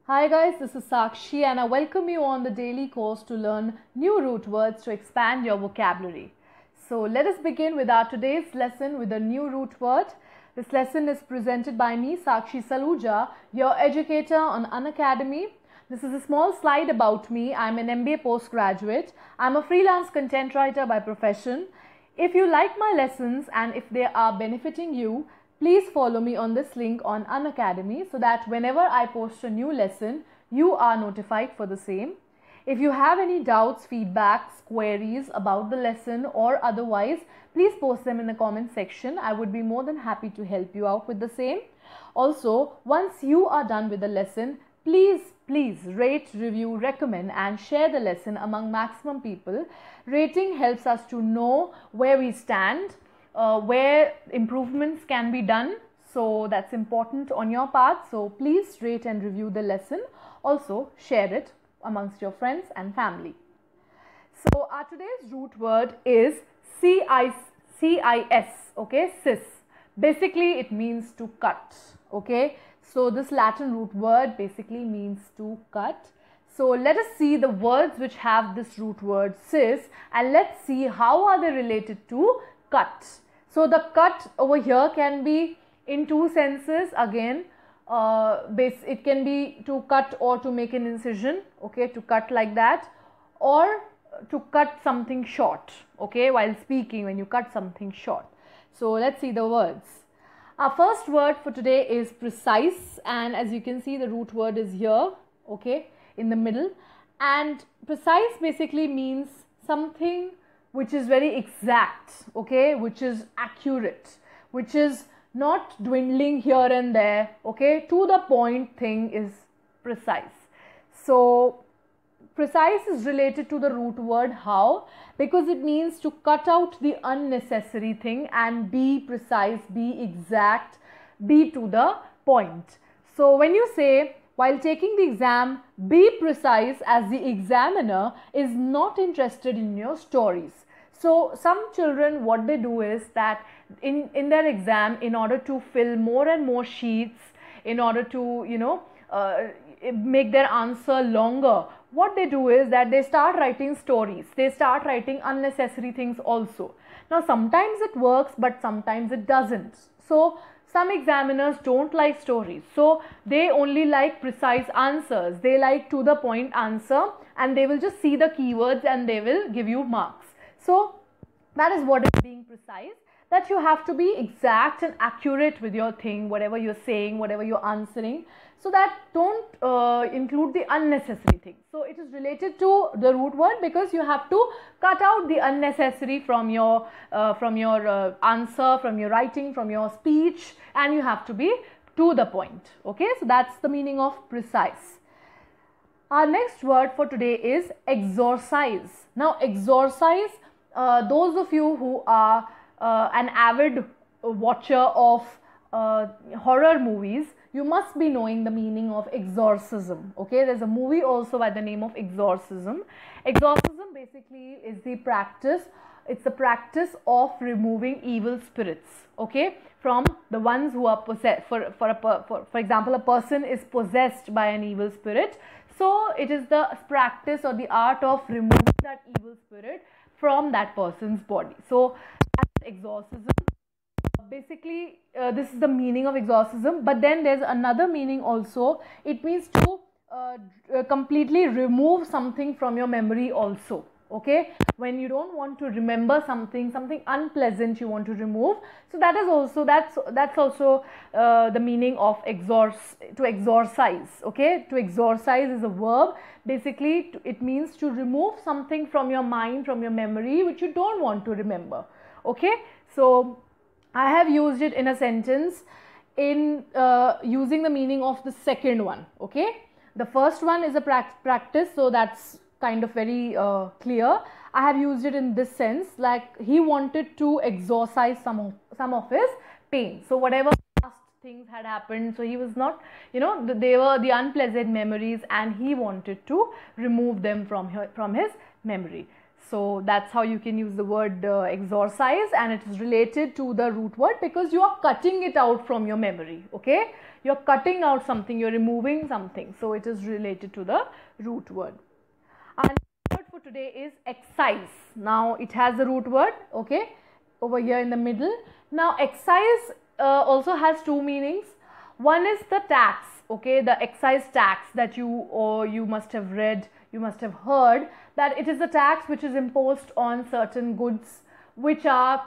Hi guys, this is Sakshi and I welcome you on the daily course to learn new root words to expand your vocabulary. So let us begin with our today's lesson with a new root word. This lesson is presented by me, Sakshi Saluja, your educator on Unacademy. This is a small slide about me. I'm an MBA postgraduate. I'm a freelance content writer by profession. If you like my lessons and if they are benefiting you, please follow me on this link on Unacademy so that whenever I post a new lesson, you are notified for the same. If you have any doubts, feedbacks, queries about the lesson or otherwise, please post them in the comment section. I would be more than happy to help you out with the same. Also, once you are done with the lesson, please rate, review, recommend and share the lesson among maximum people. Rating helps us to know where we stand, where improvements can be done. So that's important on your part. So please rate and review the lesson. Also share it amongst your friends and family. So our today's root word is CIS, okay, cis. Basically it means to cut, okay. So this Latin root word basically means to cut. So let us see the words which have this root word cis and let's see how are they related to cut. So the cut over here can be in two senses again. It can be to cut or to make an incision, okay, to cut like that, or to cut something short, okay, while speaking when you cut something short. So let's see the words. Our first word for today is precise, and as you can see the root word is here, okay, in the middle. And precise basically means something which is very exact, okay, which is accurate, which is not dwindling here and there, okay, to the point thing is precise. So precise is related to the root word how, because it means to cut out the unnecessary thing and be precise, be exact, be to the point. So when you say while taking the exam, be precise as the examiner is not interested in your stories. So some children, what they do is that in their exam, in order to fill more and more sheets, in order to, make their answer longer, what they do is that they start writing stories. They start writing unnecessary things also. Now sometimes it works, but sometimes it doesn't. So some examiners don't like stories. So they only like precise answers. They like to the point answer and they will just see the keywords and they will give you marks. So that is what is being precise, that you have to be exact and accurate with your thing, whatever you're saying, whatever you're answering, so that don't include the unnecessary things. So it is related to the root word because you have to cut out the unnecessary from your answer, from your writing, from your speech, and you have to be to the point. Okay, so that's the meaning of precise. Our next word for today is exorcise. Now exorcise, those of you who are an avid watcher of horror movies, you must be knowing the meaning of exorcism. Okay, there's a movie also by the name of Exorcism. Exorcism basically is the practice, it's the practice of removing evil spirits, okay, from the ones who are possessed. For example, a person is possessed by an evil spirit. So it is the practice or the art of removing that evil spirit from that person's body. So that's exorcism. Basically, this is the meaning of exorcism. But then there's another meaning also. It means to completely remove something from your memory also. Okay, when you don't want to remember something unpleasant you want to remove. So that is also that's also the meaning of to exorcise. Okay, to exorcise is a verb. Basically it means to remove something from your mind, from your memory, which you don't want to remember. Okay, so I have used it in a sentence in using the meaning of the second one. Okay, the first one is a practice, so that's kind of very clear. I have used it in this sense, like he wanted to exorcise some of his pain. So whatever past things had happened, so he was not, they were the unpleasant memories and he wanted to remove them from his memory. So that's how you can use the word exorcise, and it is related to the root word because you are cutting it out from your memory. Okay, you're cutting out something, you're removing something, so it is related to the root word. And the word for today is excise. Now it has the root word, okay, over here in the middle. Now excise also has two meanings. One is the tax, okay, the excise tax that you must have read, you must have heard that it is a tax which is imposed on certain goods which are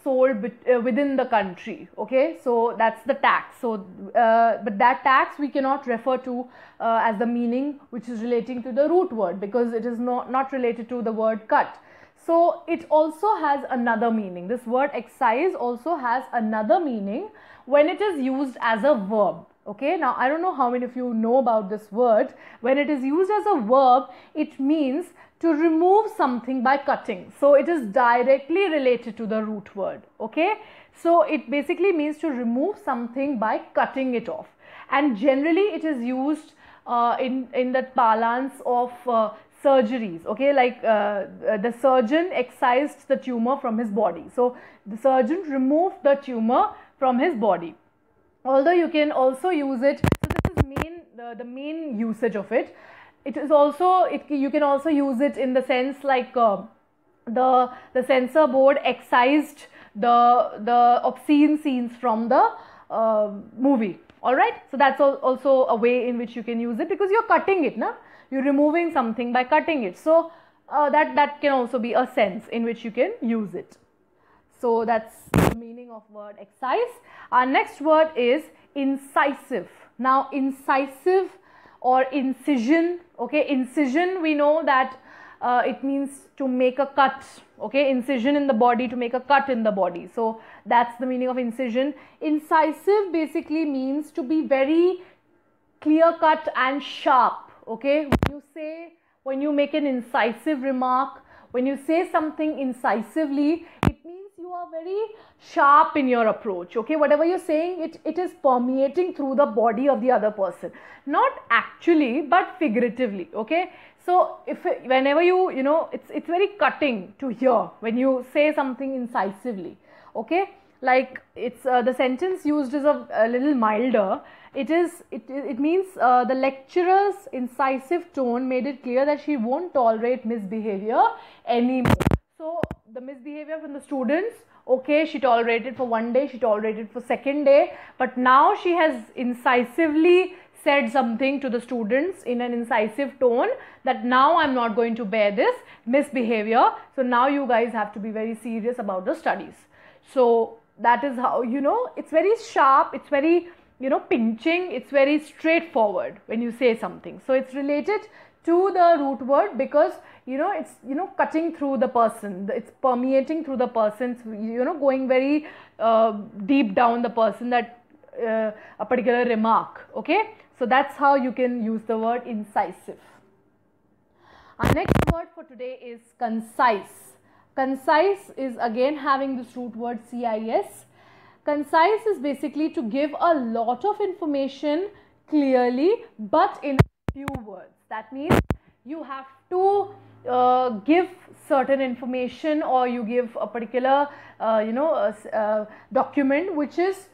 sold within the country. Okay, so that's the tax. So but that tax we cannot refer to as the meaning which is relating to the root word, because it is not related to the word cut. So it also has another meaning. This word excise also has another meaning when it is used as a verb. Okay, now I don't know how many of you know about this word. When it is used as a verb, it means to remove something by cutting. So it is directly related to the root word. Okay, so it basically means to remove something by cutting it off, and generally it is used in the parlance of surgeries. Okay, like the surgeon excised the tumor from his body. So the surgeon removed the tumor from his body. Although you can also use it, so this is the main usage of it. It is also, you can also use it in the sense like the censor board excised the obscene scenes from the movie. All right, so that's also a way in which you can use it, because you're cutting it, na? You're removing something by cutting it. So that can also be a sense in which you can use it. So that's the meaning of word excise. Our next word is incisive. Now incisive or incision, okay, incision, we know that it means to make a cut, okay, incision in the body, to make a cut in the body. So that's the meaning of incision. Incisive basically means to be very clear cut and sharp. Okay, when you make an incisive remark, when you say something incisively, it means you are very sharp in your approach. Okay, whatever you're saying, it is permeating through the body of the other person, not actually but figuratively. Okay, so whenever you know, it's very cutting to hear when you say something incisively. Okay, like it's the sentence used is a little milder. It means the lecturer's incisive tone made it clear that she won't tolerate misbehavior anymore. So the misbehavior from the students, okay, she tolerated for one day, she tolerated for second day, but now she has incisively said something to the students in an incisive tone that now I'm not going to bear this misbehavior. So now you guys have to be very serious about the studies. So that is how, you know, it's very sharp, it's very, you know, pinching, it's very straightforward when you say something. So it's related to the root word because, you know, it's, you know, cutting through the person, it's permeating through the person, you know, going very deep down the person, that a particular remark. Okay, so that's how you can use the word incisive. Our next word for today is concise. Concise is again having this root word CIS. Concise is basically to give a lot of information clearly but in a few words. That means you have to give certain information, or you give a particular document which is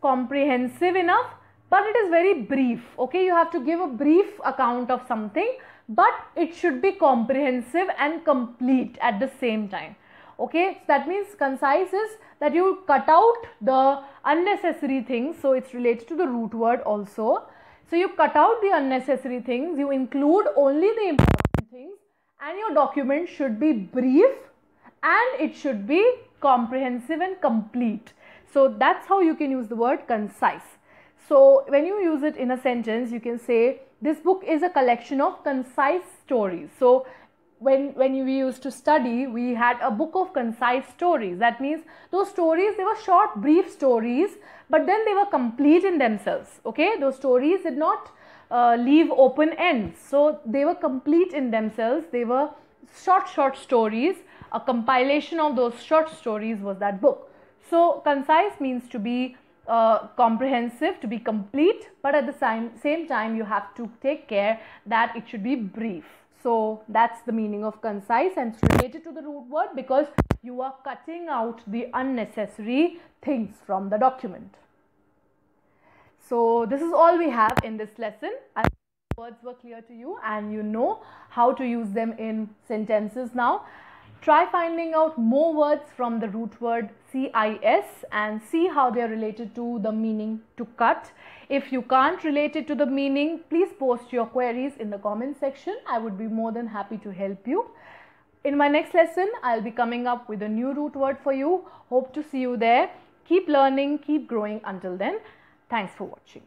comprehensive enough, but it is very brief. Okay, you have to give a brief account of something, but it should be comprehensive and complete at the same time. Okay, so that means concise is that you cut out the unnecessary things. So it's related to the root word also. So you cut out the unnecessary things, you include only the important things, and your document should be brief and it should be comprehensive and complete. So that's how you can use the word concise. So when you use it in a sentence, you can say this book is a collection of concise stories. So when we used to study, we had a book of concise stories. That means those stories, they were short, brief stories, but then they were complete in themselves. Okay, those stories did not leave open ends. So they were complete in themselves. They were short stories. A compilation of those short stories was that book. So concise means to be comprehensive, to be complete, but at the same time you have to take care that it should be brief. So that's the meaning of concise, and it's related to the root word because you are cutting out the unnecessary things from the document. So this is all we have in this lesson. I hope the words were clear to you and you know how to use them in sentences now. Try finding out more words from the root word CIS and see how they are related to the meaning to cut. If you can't relate it to the meaning, please post your queries in the comment section. I would be more than happy to help you. In my next lesson, I'll be coming up with a new root word for you. Hope to see you there. Keep learning, keep growing until then. Thanks for watching.